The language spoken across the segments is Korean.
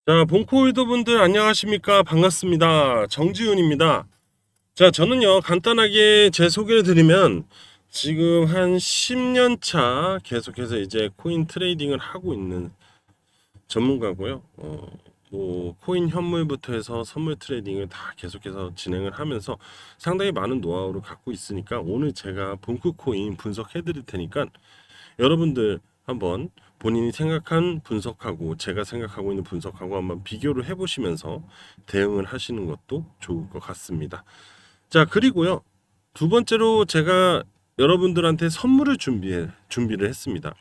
자, 본코이더 분들 안녕하십니까? 반갑습니다. 정지훈입니다. 자, 저는요, 간단하게 제 소개를 드리면 지금 한 10년 차 계속해서 이제 코인 트레이딩을 하고 있는 전문가고요. 뭐 코인 현물부터 해서 선물 트레이딩을 다 계속해서 진행을 하면서 상당히 많은 노하우를 갖고 있으니까 오늘 제가 본크 코인 분석해 드릴 테니까 여러분들 한번 본인이 생각한 분석하고 제가 생각하고 있는 분석하고 한번 비교를 해보시면서 대응을 하시는 것도 좋을 것 같습니다. 자, 그리고요. 두 번째로 제가 여러분들한테 선물을 준비를 했습니다.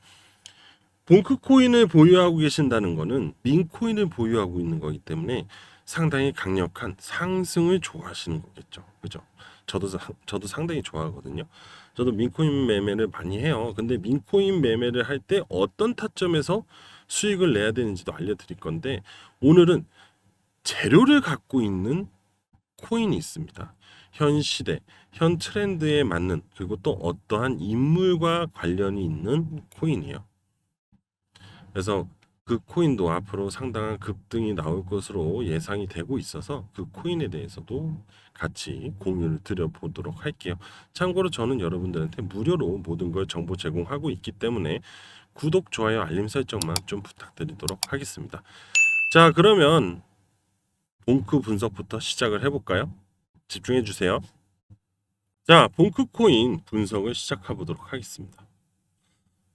본크 코인을 보유하고 계신다는 거는 민 코인을 보유하고 있는 거기 때문에 상당히 강력한 상승을 좋아하시는 거겠죠. 그죠? 저도 상당히 좋아하거든요. 저도 민코인 매매를 많이 해요. 근데 민코인 매매를 할 때 어떤 타점에서 수익을 내야 되는지도 알려드릴 건데 오늘은 재료를 갖고 있는 코인이 있습니다. 현 시대, 현 트렌드에 맞는 그리고 또 어떠한 인물과 관련이 있는 코인이에요. 그래서 그 코인도 앞으로 상당한 급등이 나올 것으로 예상이 되고 있어서 그 코인에 대해서도 같이 공유를 드려보도록 할게요. 참고로 저는 여러분들한테 무료로 모든 걸 정보 제공하고 있기 때문에 구독, 좋아요, 알림 설정만 좀 부탁드리도록 하겠습니다. 자, 그러면 본크 분석부터 시작을 해볼까요? 집중해 주세요. 자, 본크 코인 분석을 시작해 보도록 하겠습니다.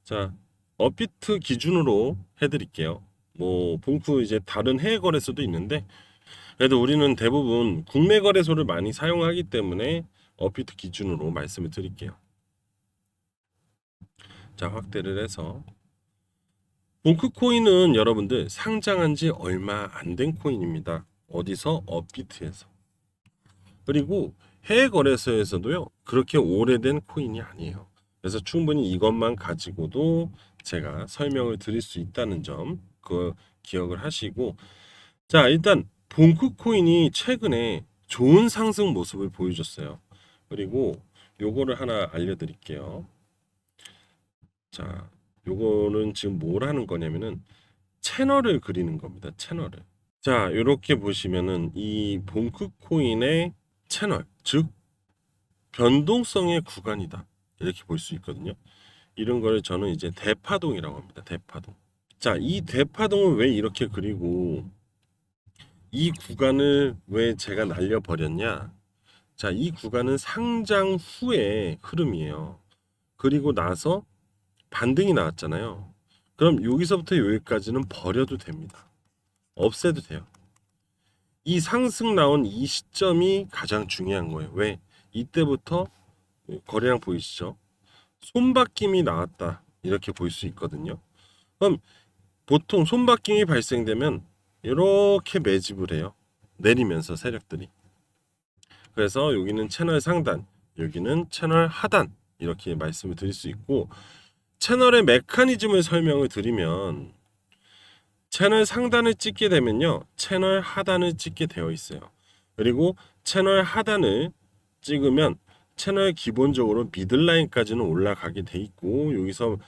자, 업비트 기준으로 해드릴게요. 뭐 본크 이제 다른 해외 거래소도 있는데 그래도 우리는 대부분 국내 거래소를 많이 사용하기 때문에 업비트 기준으로 말씀을 드릴게요. 자, 확대를 해서 본크 코인은 여러분들 상장한 지 얼마 안 된 코인입니다. 어디서? 업비트에서. 그리고 해외 거래소에서도요. 그렇게 오래된 코인이 아니에요. 그래서 충분히 이것만 가지고도 제가 설명을 드릴 수 있다는 점 그 기억을 하시고 자, 일단 본크 코인이 최근에 좋은 상승 모습을 보여줬어요. 그리고 요거를 하나 알려드릴게요. 자, 요거는 지금 뭘 하는 거냐면은 채널을 그리는 겁니다. 채널을. 자, 이렇게 보시면은 이 본크 코인의 채널, 즉 변동성의 구간이다. 이렇게 볼 수 있거든요. 이런 걸 저는 이제 대파동이라고 합니다. 대파동. 자, 이 대파동을 왜 이렇게 그리고 이 구간을 왜 제가 날려버렸냐? 자, 이 구간은 상장 후의 흐름이에요. 그리고 나서 반등이 나왔잖아요. 그럼 여기서부터 여기까지는 버려도 됩니다. 없애도 돼요. 이 상승 나온 이 시점이 가장 중요한 거예요. 왜? 이때부터 거래량 보이시죠? 손바뀜이 나왔다. 이렇게 볼 수 있거든요. 그럼 보통 손바뀜이 발생되면 이렇게 매집을 해요. 내리면서 세력들이. 그래서 여기는 채널 상단, 여기는 채널 하단 이렇게 말씀을 드릴 수 있고 채널의 메커니즘을 설명을 드리면 채널 상단을 찍게 되면요. 채널 하단을 찍게 되어 있어요. 그리고 채널 하단을 찍으면 채널 기본적으로 미들라인까지는 올라가게 돼 있고 여기서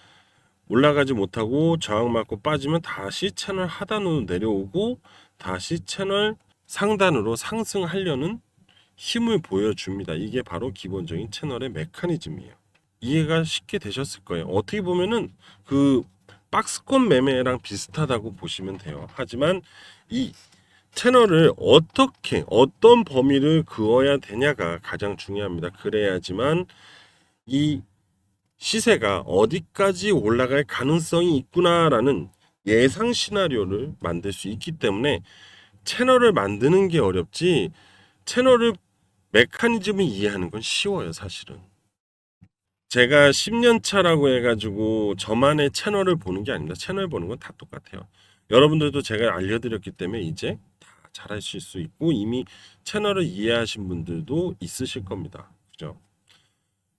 올라가지 못하고 저항 맞고 빠지면 다시 채널 하단으로 내려오고 다시 채널 상단으로 상승하려는 힘을 보여줍니다. 이게 바로 기본적인 채널의 메커니즘이에요. 이해가 쉽게 되셨을 거예요. 어떻게 보면은 그 박스권 매매랑 비슷하다고 보시면 돼요. 하지만 이 채널을 어떻게 어떤 범위를 그어야 되냐가 가장 중요합니다. 그래야지만 이 시세가 어디까지 올라갈 가능성이 있구나라는 예상 시나리오를 만들 수 있기 때문에 채널을 만드는 게 어렵지 채널을 메커니즘을 이해하는 건 쉬워요, 사실은. 제가 10년 차라고 해가지고 저만의 채널을 보는 게 아닙니다. 채널 보는 건 다 똑같아요. 여러분들도 제가 알려드렸기 때문에 이제 다 잘하실 수 있고 이미 채널을 이해하신 분들도 있으실 겁니다. 그죠?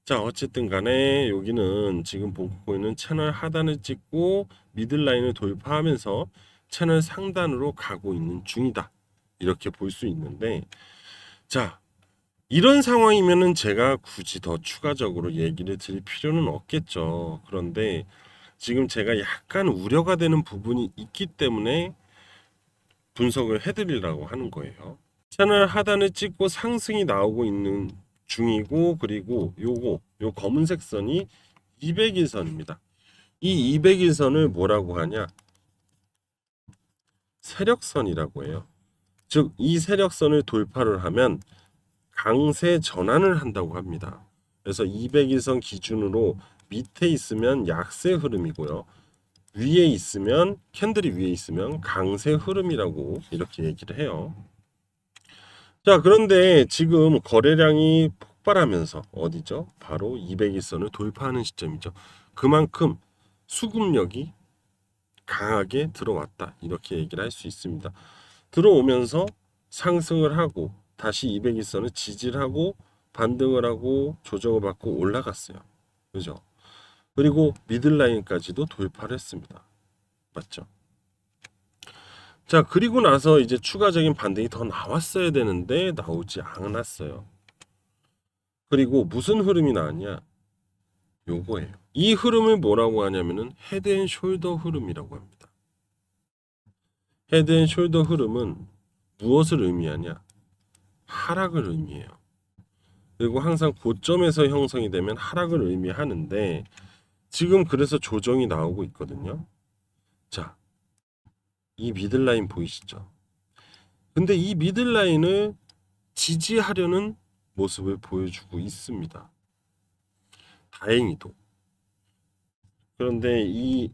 자, 어쨌든 간에 여기는 지금 보고 있는 채널 하단을 찍고 미들라인을 돌파하면서 채널 상단으로 가고 있는 중이다. 이렇게 볼 수 있는데 자, 이런 상황이면은 제가 굳이 더 추가적으로 얘기를 드릴 필요는 없겠죠. 그런데 지금 제가 약간 우려가 되는 부분이 있기 때문에 분석을 해드리려고 하는 거예요. 채널 하단을 찍고 상승이 나오고 있는 중이고, 그리고 요 검은색 선이 200일선입니다. 이 200일선을 뭐라고 하냐? 세력선이라고 해요. 즉, 이 세력선을 돌파를 하면 강세 전환을 한다고 합니다. 그래서 200일선 기준으로 밑에 있으면 약세 흐름이고요. 위에 있으면, 캔들이 위에 있으면 강세 흐름이라고 이렇게 얘기를 해요. 자, 그런데 지금 거래량이 폭발하면서 어디죠? 바로 200일선을 돌파하는 시점이죠. 그만큼 수급력이 강하게 들어왔다, 이렇게 얘기를 할 수 있습니다. 들어오면서 상승을 하고 다시 200일선을 지지를 하고 반등을 하고 조정을 받고 올라갔어요. 그죠? 그리고 미들라인까지도 돌파를 했습니다. 맞죠? 자, 그리고 나서 이제 추가적인 반등이 더 나왔어야 되는데 나오지 않았어요. 그리고 무슨 흐름이 나왔냐? 요거예요. 이 흐름을 뭐라고 하냐면은 헤드앤숄더 흐름이라고 합니다. 헤드앤숄더 흐름은 무엇을 의미하냐? 하락을 의미해요. 그리고 항상 고점에서 형성이 되면 하락을 의미하는데 지금 그래서 조정이 나오고 있거든요. 자, 이 미들라인 보이시죠? 근데 이 미들라인을 지지하려는 모습을 보여주고 있습니다. 다행히도. 그런데 이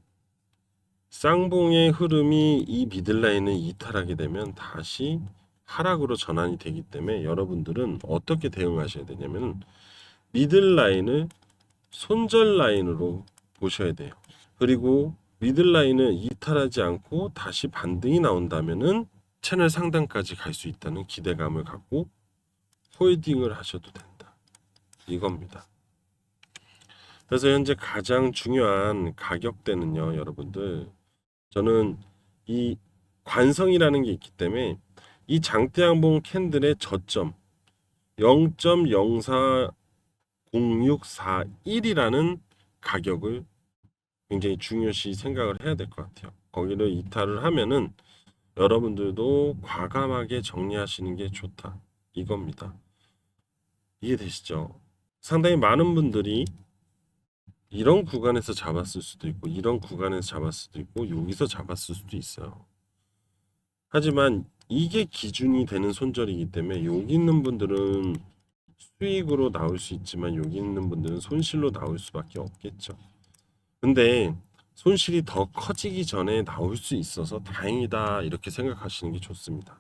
쌍봉의 흐름이 이 미들라인을 이탈하게 되면 다시 하락으로 전환이 되기 때문에 여러분들은 어떻게 대응하셔야 되냐면 미들라인을 손절 라인으로 보셔야 돼요. 그리고 미들라인을 이탈하지 않고 다시 반등이 나온다면은 채널 상단까지 갈 수 있다는 기대감을 갖고 홀딩을 하셔도 된다, 이겁니다. 그래서 현재 가장 중요한 가격대는요, 여러분들, 저는 이 관성이라는 게 있기 때문에 이 장대양봉 캔들의 저점 0.040641이라는 가격을 굉장히 중요시 생각을 해야 될 것 같아요. 거기를 이탈을 하면은 여러분들도 과감하게 정리하시는 게 좋다, 이겁니다. 이해되시죠? 상당히 많은 분들이 이런 구간에서 잡았을 수도 있고 이런 구간에서 잡았을 수도 있고 여기서 잡았을 수도 있어요. 하지만 이게 기준이 되는 손절이기 때문에 여기 있는 분들은 수익으로 나올 수 있지만 여기 있는 분들은 손실로 나올 수밖에 없겠죠. 근데 손실이 더 커지기 전에 나올 수 있어서 다행이다, 이렇게 생각하시는 게 좋습니다.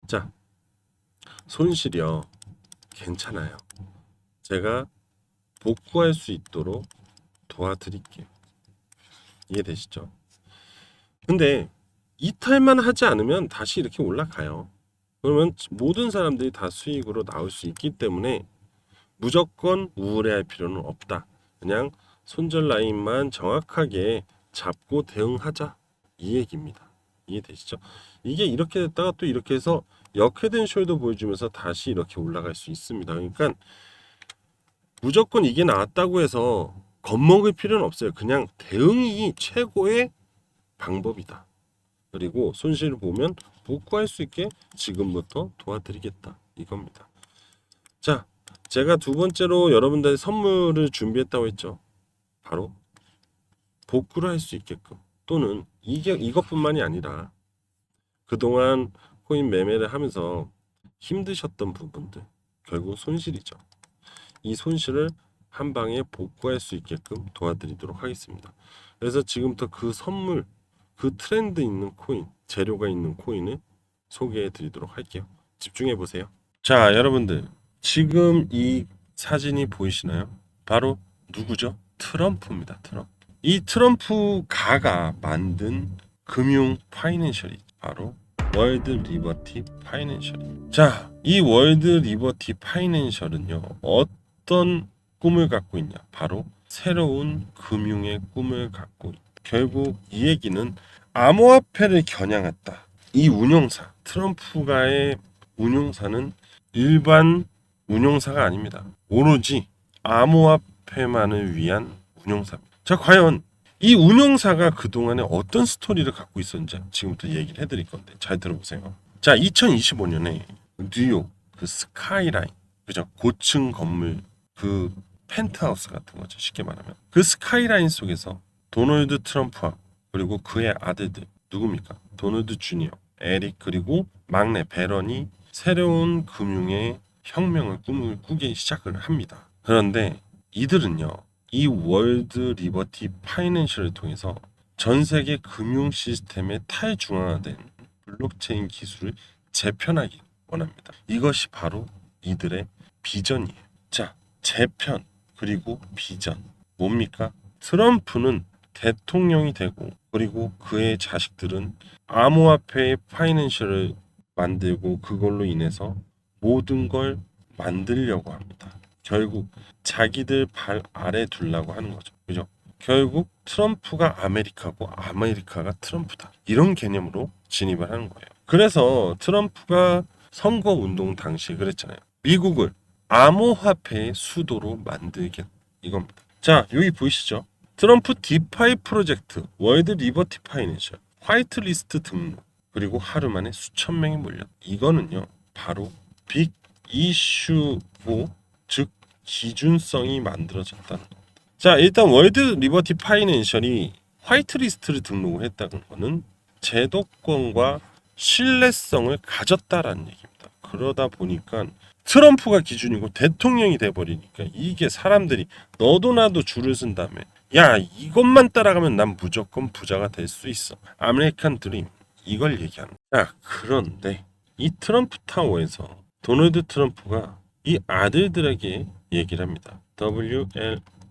자, 손실이요, 괜찮아요. 제가 복구할 수 있도록 도와드릴게요. 이해되시죠? 근데 이탈만 하지 않으면 다시 이렇게 올라가요. 그러면 모든 사람들이 다 수익으로 나올 수 있기 때문에 무조건 우울해할 필요는 없다. 그냥 손절 라인만 정확하게 잡고 대응하자, 이 얘기입니다. 이해되시죠? 이게 이렇게 됐다가 또 이렇게 해서 역회된 숄더 보여주면서 다시 이렇게 올라갈 수 있습니다. 그러니까 무조건 이게 나왔다고 해서 겁먹을 필요는 없어요. 그냥 대응이 최고의 방법이다. 그리고 손실을 보면 복구할 수 있게 지금부터 도와드리겠다, 이겁니다. 자, 제가 두 번째로 여러분들 선물을 준비했다고 했죠. 바로 복구를 할 수 있게끔, 또는 이것뿐만이 아니라 그동안 코인 매매를 하면서 힘드셨던 부분들, 결국 손실이죠. 이 손실을 한 방에 복구할 수 있게끔 도와드리도록 하겠습니다. 그래서 지금부터 그 선물, 그 트렌드 있는 코인, 재료가 있는 코인을 소개해 드리도록 할게요. 집중해 보세요. 자, 여러분들, 지금 이 사진이 보이시나요? 바로 누구죠? 트럼프입니다. 트럼프. 이 트럼프 가가 만든 금융 파이낸셜이 바로 월드 리버티 파이낸셜. 자, 이 월드 리버티 파이낸셜은요, 어떤 꿈을 갖고 있냐? 바로 새로운 금융의 꿈을 갖고 있다. 결국 이 얘기는 암호화폐를 겨냥했다. 이 운용사, 트럼프가의 운용사는 일반 운용사가 아닙니다. 오로지 암호화폐만을 위한 운용사입니다. 자, 과연 이 운영사가 그동안에 어떤 스토리를 갖고 있었는지 지금부터 얘기를 해드릴 건데 잘 들어보세요. 자, 2025년에 뉴욕 그 스카이라인, 그죠? 고층 건물 그 펜트하우스 같은 거죠. 쉽게 말하면 그 스카이라인 속에서 도널드 트럼프와 그리고 그의 아들들 누굽니까? 도널드 주니어, 에릭 그리고 막내 베런이 새로운 금융의 혁명을 꿈을 꾸기 시작을 합니다. 그런데 이들은요, 이 월드 리버티 파이낸셜을 통해서 전 세계 금융 시스템의 탈중앙화된 블록체인 기술을 재편하기 원합니다. 이것이 바로 이들의 비전이에요. 자, 재편 그리고 비전 뭡니까? 트럼프는 대통령이 되고 그리고 그의 자식들은 암호화폐의 파이낸셜을 만들고 그걸로 인해서 모든 걸 만들려고 합니다. 결국 자기들 발 아래 두려고 하는 거죠. 그죠? 결국 트럼프가 아메리카고 아메리카가 트럼프다. 이런 개념으로 진입을 하는 거예요. 그래서 트럼프가 선거 운동 당시에 그랬잖아요. 미국을 암호화폐의 수도로 만들겠다. 이겁니다. 자, 여기 보이시죠? 트럼프 디파이 프로젝트, 월드 리버티 파이낸셜, 화이트리스트 등록, 그리고 하루 만에 수천 명이 몰렸다. 이거는요, 바로 빅 이슈고, 즉 기준성이 만들어졌다는 겁니다. 자, 일단 월드 리버티 파이낸셜이 화이트리스트를 등록을 했다는 것은 제도권과 신뢰성을 가졌다라는 얘기입니다. 그러다 보니까 트럼프가 기준이고 대통령이 돼버리니까 이게 사람들이 너도 나도 줄을 쓴 다음에 야, 이것만 따라가면 난 무조건 부자가 될 수 있어. 아메리칸 드림. 이걸 얘기하는 거야. 자, 그런데 이 트럼프 타워에서 도널드 트럼프가 이 아들들에게 얘기를 합니다.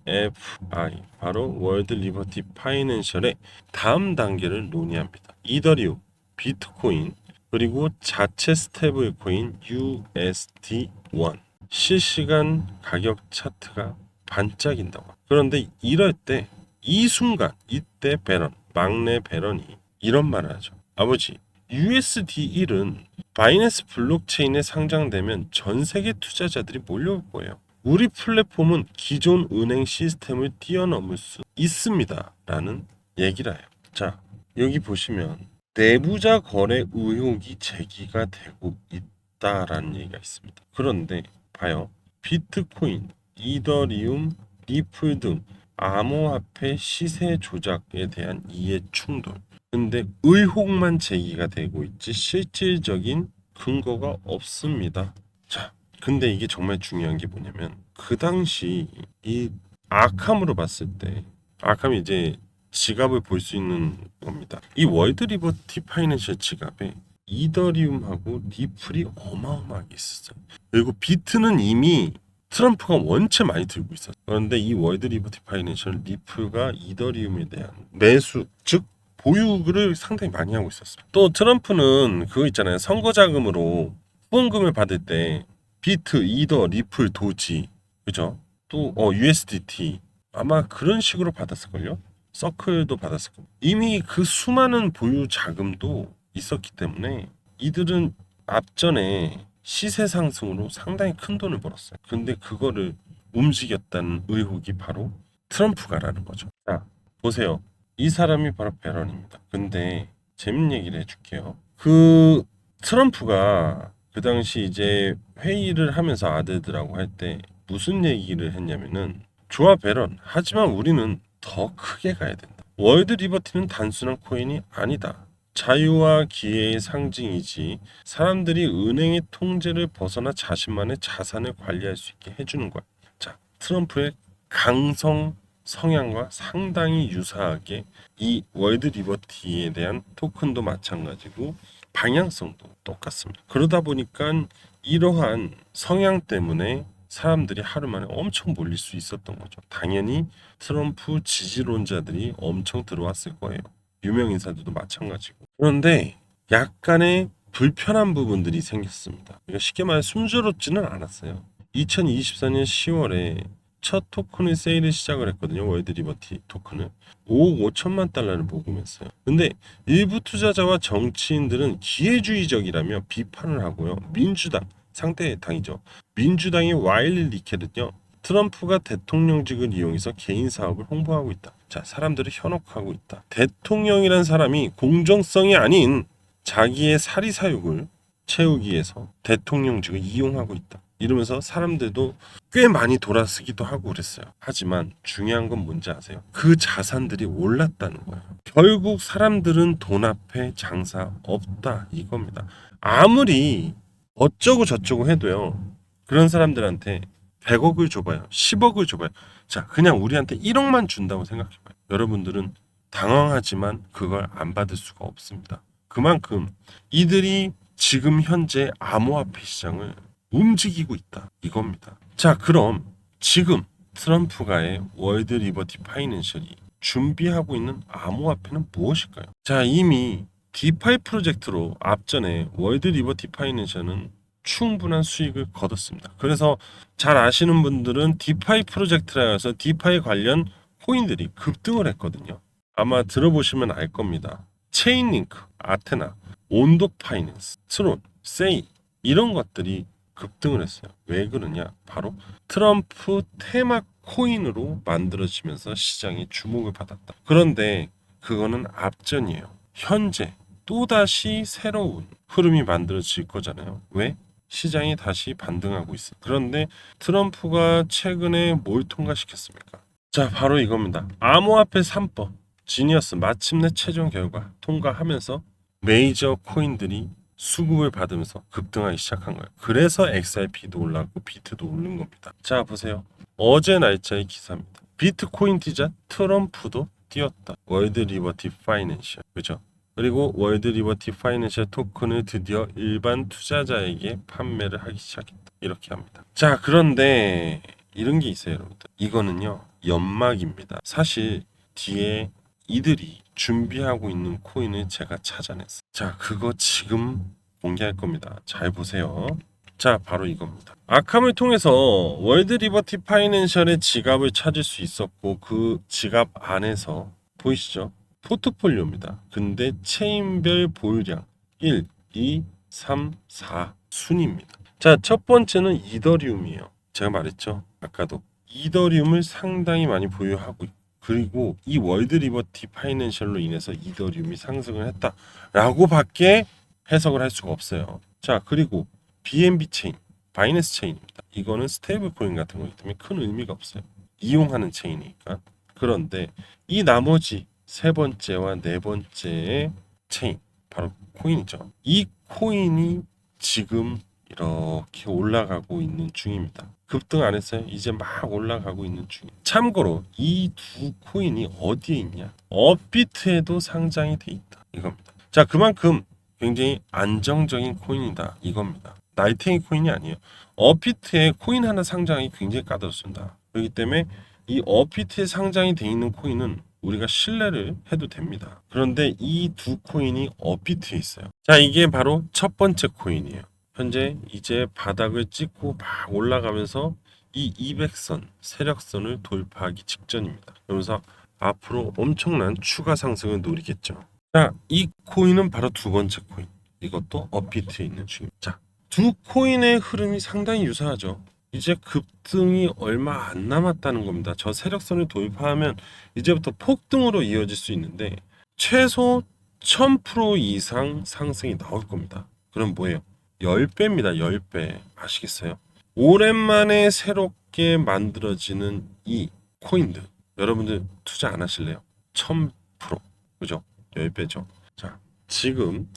WLFI, 바로 월드 리버티 파이낸셜의 다음 단계를 논의합니다. 이더리움, 비트코인, 그리고 자체 스테이블 코인 USD1 실시간 가격 차트가 반짝인다고. 그런데 이럴 때 이 순간 이때 베런, 막내 베런이 이런 말을 하죠. 아버지, USD1은 바이낸스 블록체인에 상장되면 전 세계 투자자들이 몰려올 거예요. 우리 플랫폼은 기존 은행 시스템을 뛰어넘을 수 있습니다. 라는 얘기를 해요. 자, 여기 보시면 내부자 거래 의혹이 제기가 되고 있다라는 얘기가 있습니다. 그런데 봐요. 비트코인, 이더리움, 리플 등 암호화폐 시세 조작에 대한 이해 충돌. 근데 의혹만 제기가 되고 있지 실질적인 근거가 없습니다. 자, 근데 이게 정말 중요한 게 뭐냐면 그 당시 이 아캄으로 봤을 때 아캄이 이제 지갑을 볼 수 있는 겁니다. 이 월드 리버티 파이낸셜 지갑에 이더리움하고 리플이 어마어마하게 있었어요. 그리고 비트는 이미 트럼프가 원체 많이 들고 있었어요. 그런데 이 월드 리버티 파이낸셜 리플과 이더리움에 대한 매수, 즉 보유를 상당히 많이 하고 있었어요. 또 트럼프는 그거 있잖아요. 선거 자금으로 후원금을 받을 때 비트, 이더, 리플, 도지, 그죠? 또 USDT 아마 그런 식으로 받았을걸요? 서클도 받았을 겁니다. 이미 그 수많은 보유 자금도 있었기 때문에 이들은 앞전에 시세 상승으로 상당히 큰 돈을 벌었어요. 근데 그거를 움직였다는 의혹이 바로 트럼프가라는 거죠. 자, 보세요. 이 사람이 바로 베런입니다. 근데 재밌는 얘기를 해줄게요. 그 트럼프가 그 당시 이제 회의를 하면서 아들들하고 할 때 무슨 얘기를 했냐면은 좋아 베런, 하지만 우리는 더 크게 가야 된다. 월드 리버티는 단순한 코인이 아니다. 자유와 기회의 상징이지 사람들이 은행의 통제를 벗어나 자신만의 자산을 관리할 수 있게 해주는 거야. 자, 트럼프의 강성 성향과 상당히 유사하게 이 월드 리버티에 대한 토큰도 마찬가지고 방향성도 똑같습니다. 그러다 보니까 이러한 성향 때문에 사람들이 하루 만에 엄청 몰릴 수 있었던 거죠. 당연히 트럼프 지지론자들이 엄청 들어왔을 거예요. 유명 인사들도 마찬가지고. 그런데 약간의 불편한 부분들이 생겼습니다. 그러니까 쉽게 말해 순조롭지는 않았어요. 2024년 10월에 첫 토큰을 세일을 시작을 했거든요. 월드 리버티 토큰을 5억 5천만 달러를 모금했어요. 근데 일부 투자자와 정치인들은 기회주의적이라며 비판을 하고요. 민주당 상대 당이죠. 민주당의 와일리 리켈은요. 트럼프가 대통령직을 이용해서 개인 사업을 홍보하고 있다. 자, 사람들을 현혹하고 있다. 대통령이란 사람이 공정성이 아닌 자기의 사리사욕을 채우기 위해서 대통령직을 이용하고 있다. 이러면서 사람들도 꽤 많이 돌아서기도 하고 그랬어요. 하지만 중요한 건 뭔지 아세요? 그 자산들이 올랐다는 거예요. 결국 사람들은 돈 앞에 장사 없다 이겁니다. 아무리 어쩌고 저쩌고 해도요. 그런 사람들한테 100억을 줘봐요. 10억을 줘봐요. 자, 그냥 우리한테 1억만 준다고 생각해봐요. 여러분들은 당황하지만 그걸 안 받을 수가 없습니다. 그만큼 이들이 지금 현재 암호화폐 시장을 움직이고 있다. 이겁니다. 자, 그럼 지금 트럼프가의 월드 리버티 파이낸셜이 준비하고 있는 암호화폐는 무엇일까요? 자, 이미 디파이 프로젝트로 앞전에 월드 리버티 파이낸셜은 충분한 수익을 거뒀습니다. 그래서 잘 아시는 분들은 디파이 프로젝트라 해서 디파이 관련 코인들이 급등을 했거든요. 아마 들어보시면 알 겁니다. 체인링크, 아테나, 온도 파이낸스, 트론, 세이 이런 것들이 급등을 했어요. 왜 그러냐? 바로 트럼프 테마 코인으로 만들어지면서 시장이 주목을 받았다. 그런데 그거는 앞전이에요. 현재 또다시 새로운 흐름이 만들어질 거잖아요. 왜? 시장이 다시 반등하고 있어요. 그런데 트럼프가 최근에 뭘 통과시켰습니까? 자, 바로 이겁니다. 암호화폐 3법 지니어스 마침내 최종 결과 통과하면서 메이저 코인들이 수급을 받으면서 급등하기 시작한 거예요. 그래서 XRP도 올랐고 비트도 오른 겁니다. 자, 보세요. 어제 날짜의 기사입니다. 비트코인 뛰자 트럼프도 뛰었다. 월드 리버티 파이낸셜. 그죠? 그리고 월드 리버티 파이낸셜 토큰을 드디어 일반 투자자에게 판매를 하기 시작했다. 이렇게 합니다. 자, 그런데 이런 게 있어요, 여러분들. 이거는요, 연막입니다. 사실 뒤에 이들이 준비하고 있는 코인을 제가 찾아냈어요. 자, 그거 지금 공개할 겁니다. 잘 보세요. 자, 바로 이겁니다. 아캄을 통해서 월드 리버티 파이낸셜의 지갑을 찾을 수 있었고 그 지갑 안에서 보이시죠? 포트폴리오입니다. 근데 체인별 보유량 1, 2, 3, 4 순입니다. 자, 첫 번째는 이더리움이에요. 제가 말했죠. 아까도 이더리움을 상당히 많이 보유하고 있고 그리고 이 월드 리버티 파이낸셜로 인해서 이더리움이 상승을 했다라고 밖에 해석을 할 수가 없어요. 자, 그리고 BNB 체인, 바이낸스 체인입니다. 이거는 스테이블 코인 같은 거기 때문에 큰 의미가 없어요. 이용하는 체인이니까. 그런데 이 나머지 세 번째와 네 번째의 체인, 바로 코인이죠. 이 코인이 지금 이렇게 올라가고 있는 중입니다. 급등 안 했어요. 이제 막 올라가고 있는 중이에요. 참고로 이 두 코인이 어디에 있냐? 업비트에도 상장이 돼 있다. 이겁니다. 자, 그만큼 굉장히 안정적인 코인이다. 이겁니다. 나이테이 코인이 아니에요. 업비트에 코인 하나 상장이 굉장히 까다롭습니다. 그렇기 때문에 이 업비트에 상장이 돼 있는 코인은 우리가 신뢰를 해도 됩니다. 그런데 이 두 코인이 업비트에 있어요. 자, 이게 바로 첫 번째 코인이에요. 현재 이제 바닥을 찍고 막 올라가면서 이 200선 세력선을 돌파하기 직전입니다. 그러면서 앞으로 엄청난 추가 상승을 노리겠죠. 자, 이 코인은 바로 두 번째 코인. 이것도 업비트에 있는 중입니다. 자, 두 코인의 흐름이 상당히 유사하죠. 이제 급등이 얼마 안 남았다는 겁니다. 저 세력선을 돌파하면 이제부터 폭등으로 이어질 수 있는데 최소 1000% 이상 상승이 나올 겁니다. 그럼 뭐예요? 10배입니다. 10배. 아시겠어요? 오랜만에 새롭게 만들어지는 이 코인들. 여러분들 투자 안 하실래요? 1000%. 그죠? 10배죠. 자, 지금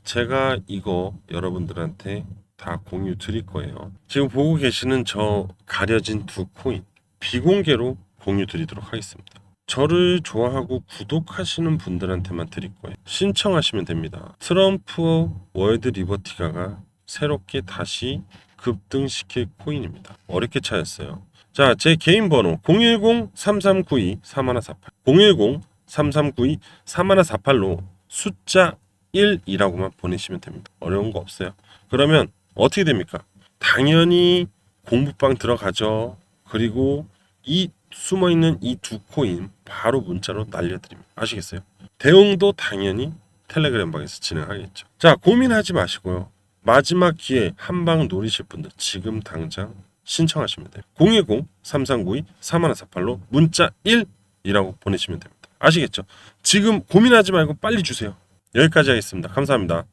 제가 이거 여러분들한테 다 공유 드릴 거예요. 지금 보고 계시는 저 가려진 두 코인 비공개로 공유 드리도록 하겠습니다. 저를 좋아하고 구독하시는 분들한테만 드릴 거예요. 신청하시면 됩니다. 트럼프 월드 리버티가가 새롭게 다시 급등시킬 코인입니다. 어렵게 찾았어요. 자, 제 개인 번호 010-3392-3148 010-3392-3148로 숫자 1이라고만 보내시면 됩니다. 어려운 거 없어요. 그러면 어떻게 됩니까? 당연히 공부방 들어가죠. 그리고 이 숨어있는 이 두 코인 바로 문자로 날려드립니다. 아시겠어요? 대응도 당연히 텔레그램 방에서 진행하겠죠. 자, 고민하지 마시고요. 마지막 기회 한 방 노리실 분들 지금 당장 신청하시면 돼요. 010-3392-3148로 문자 1이라고 보내시면 됩니다. 아시겠죠? 지금 고민하지 말고 빨리 주세요. 여기까지 하겠습니다. 감사합니다.